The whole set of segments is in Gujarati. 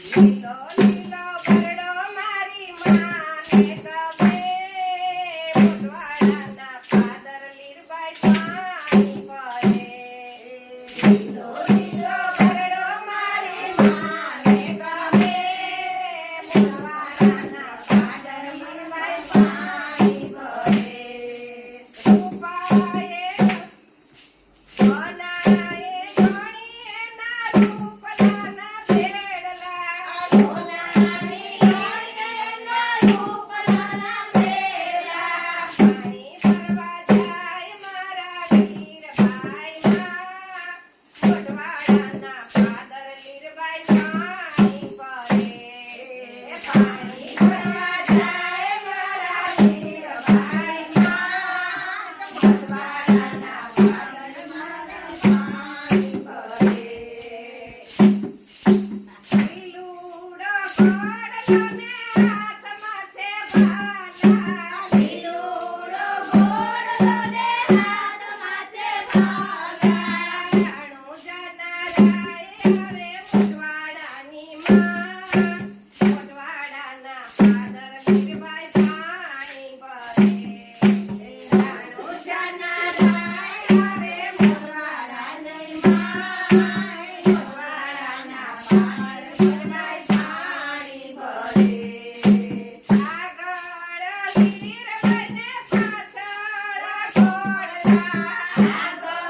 લીલો લીલો ભરડો મારી માને ગમે મોઢવાડાના પાદર લીરબાઈ પાણી ભરે લીલો લીલો ભરડો મારી માને ગમે મોઢવાડાના પાદર લીરબાઈ પાણી ભરે રૂપાએ બનાએ ઘણી એના રૂપલાના ભેડલા સોનાની ઘણી એના રૂપલાના ભેડલા પાણી ભરવા જાય મારા વીરભાઈના મોઢવાડાના પાદર લીરબાઈ પાણી ભરે પાણી ભરવા જાય મારા વીરભાઈના મોઢવાડાના પાદર લીરબાઈ લીલુડો ઘોડલોને હાથમાં છે ભાલા લીલુડો ઘોડલોને હાથમાં છે ભાલા ઘણું જનારાય હવે મોઢવાડાની માં મોઢવાડાના પાદર લીરબાઈ પાણી ભરે ઘણું જનારાય હવે મોઢવાડાની માં મોઢવાડાના પાદર લીરબાઈ પાણી ભરે આગળ લીરબાઈને પાછળ ઘોડલા આગળ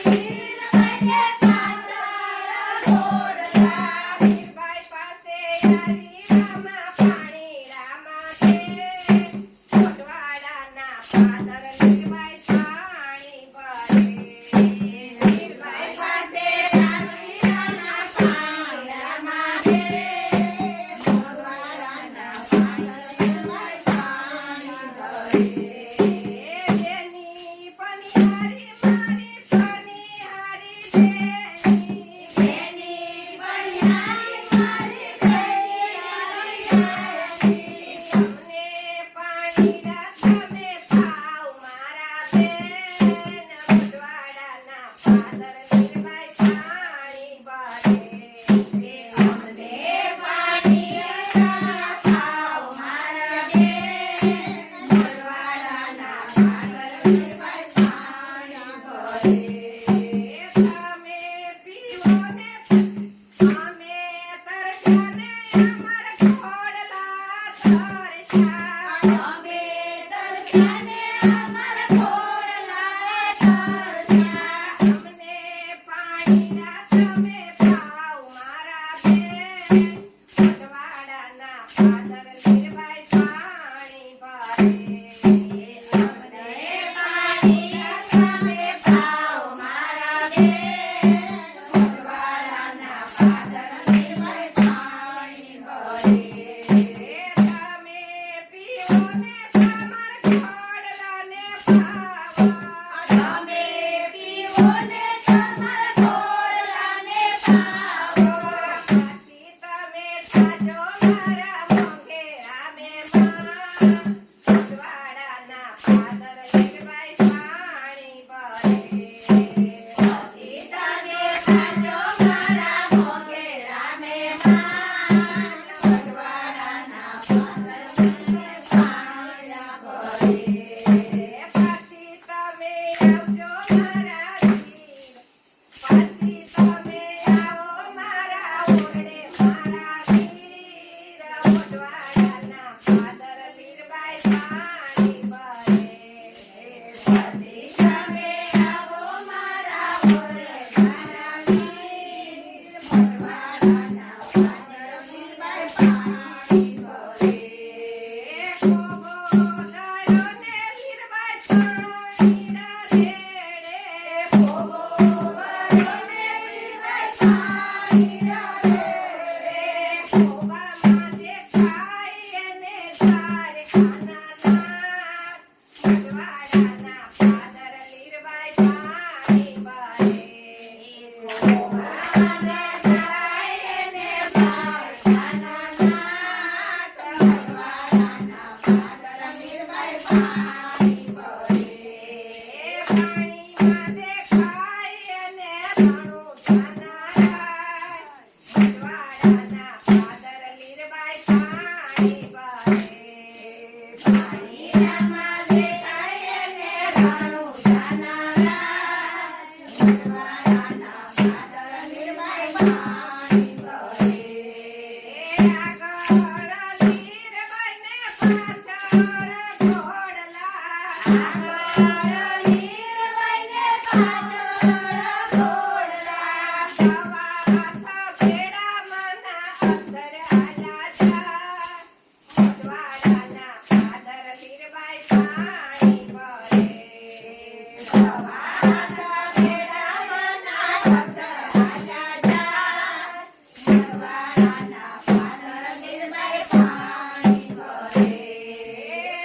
લીરબાઈને પાછળ ઘોડલા લીરબાઈ પાસે આવી રામા પાણી રામા છે મોઢવાડાના પાદર લીરબાઈ પાણી ભરે લીરબાઈ પાસે આવી રામા પાણી રામા છે મોઢવાડાના પાદર લીરબાઈ પાણી ભરે જેની પનિહારી મારી પનિહારી જેની પનિહારી મારી પનિહારી તમને પાણીના તમે પાવ મારા બેન મોઢવાડાના પાદર લીરબાઈ પાણી ભરે અમને પાણીના પાવ મારા બેન મોઢવાડાના પાદર લીરબાઈ પાણી ભરે તમે પીવો ને અમે તરસ્યા ને અમાર ઘોડલા તરસ્યા અમે તરસ્યા ને અમાર ઘોડલા તરસ્યા અમને પાણીના તમે પાવ મારા બેન મોઢવાડાના પાદર લીરબાઈ પાણી ભરે અમને પાણીના તમે પાવ મારા બેન મોઢવાડાના પાદર લીરબાઈ પાણી ભરે તમે પીવો ને તમાર ઘોડલાને પાવા તમે પીવો ને તમાર ઘોડલાને ભરવાડાના પાદર લીરબાઈ પાણી ભરે. આગળ લીરબાઈને પાછળ ઘોડલા. આગળ લીરબાઈને પાછળ ઘોડલા. સવા ભેડા મના અંદર આલા જા. ભરવાડાના પાદર લીરબાઈ પાણી ભરે. સવા ભેડા મના અંદર આલા જા. ભરવાડાના પાદર લીરબાઈ પાણી ભરે.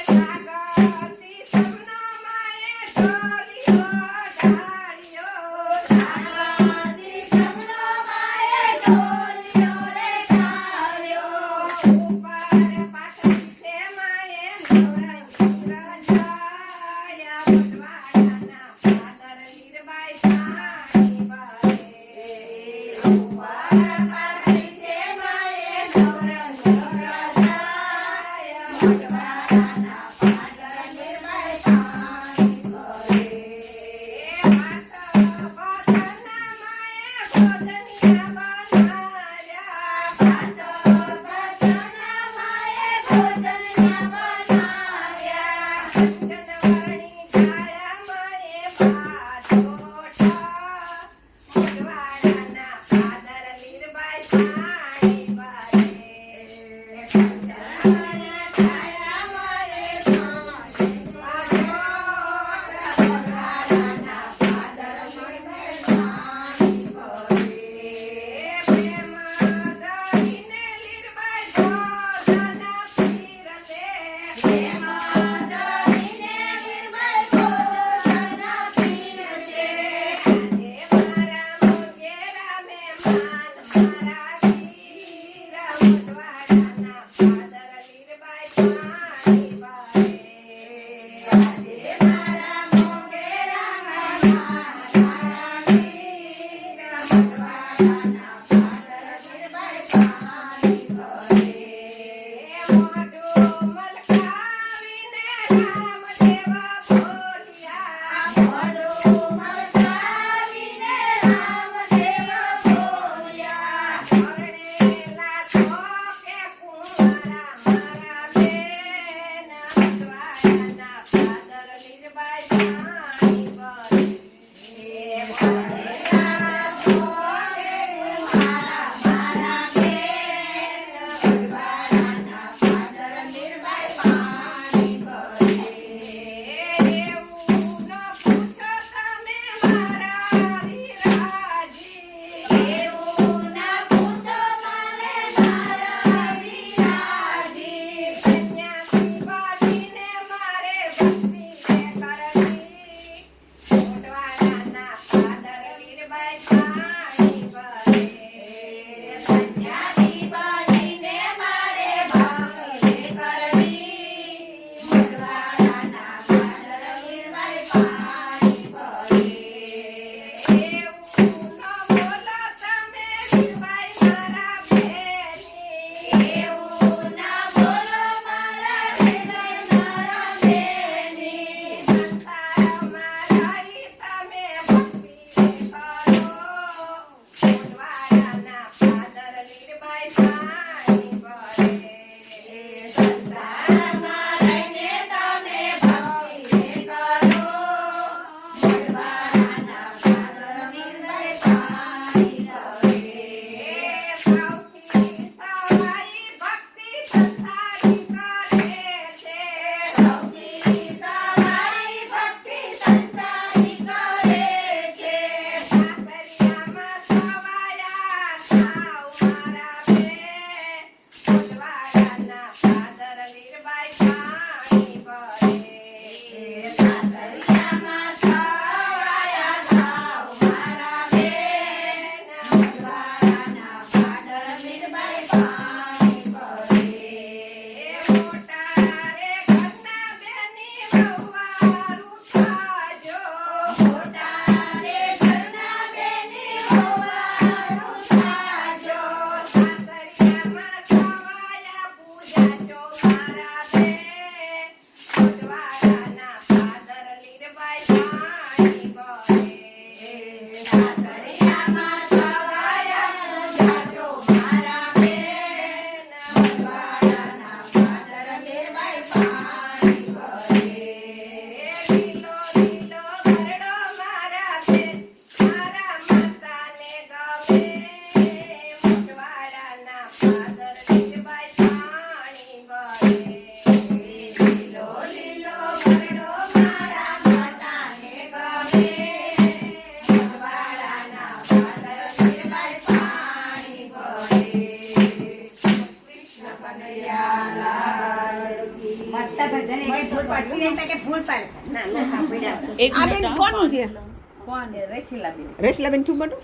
સાગરથી સમનો માએ ઢોલિયો ઢાળ્યો. સાગરથી સમનો માએ ઢોલિયો રે ઢાળ્યો. ઉપર પાછળ છે માએ મોરંગ રજાયા. ભરવાડાના પાદર લીરબાઈ પાણી ભરે. ઉપર પાછળ છે માએ મોરંગ રજાયા. ભરવાડાના પાદર લીરબાઈ પાણી ભરે. હાથ બધાના માએ ભોજનિયા બનાવ્યા. હાથ બધાના માએ ભોજનિયા બનાવ્યા. કંચનવરણી છાયા માએ ભાત રોટલા. ભરવાડાના પાદર લીરબાઈ પાણી ભરે. કંચનવરણી છાયા માએ ભાત રોટલા. ભરવાડાના પાદર લીરબાઈ પાણી ભરે. પ્રેમ ધરીને લીરબાઈ ભોજન પીરસે. પ્રેમ ધરીને લીરબાઈ ભોજન પીરસે. આજે મારા મોંઘેરા મહેમાન મારા વીર. ભરવાડાના પાદર લીરબાઈ પાણી ભરે. આજે મારા મોંઘેરા મહેમાન મારા વીર. ભરવાડાના પાદર લીરબાઈ પાણી ભરે. મોઢું મલકાવીને રામદેવ બોલ્યા. મોઢું મલકાવીને રામદેવ બોલ્યા. પરણેલા છો કે કુંવારા મારા બેન. ભરવાડાના પાદર લીરબાઈ પાણી ભરે. પરણેલા છો કે કુંવારા મારા બેન. ભરવાડાના પાદર લીરબાઈ પાણી ભરે. એવું ન પૂછો તમે મારા વિરાજી. એવું ન પૂછો તમે મારા વિરાજી. સંન્યાસી બનીને મારે ભક્તિ કરવી. ભરવાડાના પાદર લીરબાઈ પાણી ભરે. સંન્યાસી બનીને મારે ભક્તિ કરવી. ભરવાડાના પાદર લીરબાઈ પાણી ભરે. એવું ન બોલો તમે લીરબાઈ મારા બેની. એવું ન બોલો મારા લીરબાઈ મારા બેની. સંસારમાં રહી તમે ભક્તિ કરો. ભરવાડાના પાદર લીરબાઈ પાણી ભરે. સંસારમાં રહીને તમે ભક્તિ કરો. ભરવાડાના પાદર લીરબાઈ પાણી ભરે. સૌથી સવાઈ ભક્તિ સંસારી કરે છે. સૌથી સવાઈ ભક્તિ સંસારી કરે છે. સાસરિયામાં સવાયા થાવ મારા બેન. ભરવાડાના પાદર લીરબાઈ પાણી ભરે. સાસરિયામાં સવાયા થાવ મારા બેન. ભરવાડાના પાદર લીરબાઈ પાણી ભરે. મોટા રે ઘરના બેની વહુવારું થાજો. મોટા રે ઘરના બેની વહુવારું થાજો. સાસરિયામાં સવાયા પૂજાજો મારા બેન. ભરવાડાના પાદર લીરબાઈ પાણી ભરે. ફૂલ પાડતી નહીં તો કે ફૂલ પાડશે. ના ના સાંભળ્યા. એક આ બેન મિનિટ કોનું છે? કોણ રેશીલાબેન? રેશલાબેન છું બટું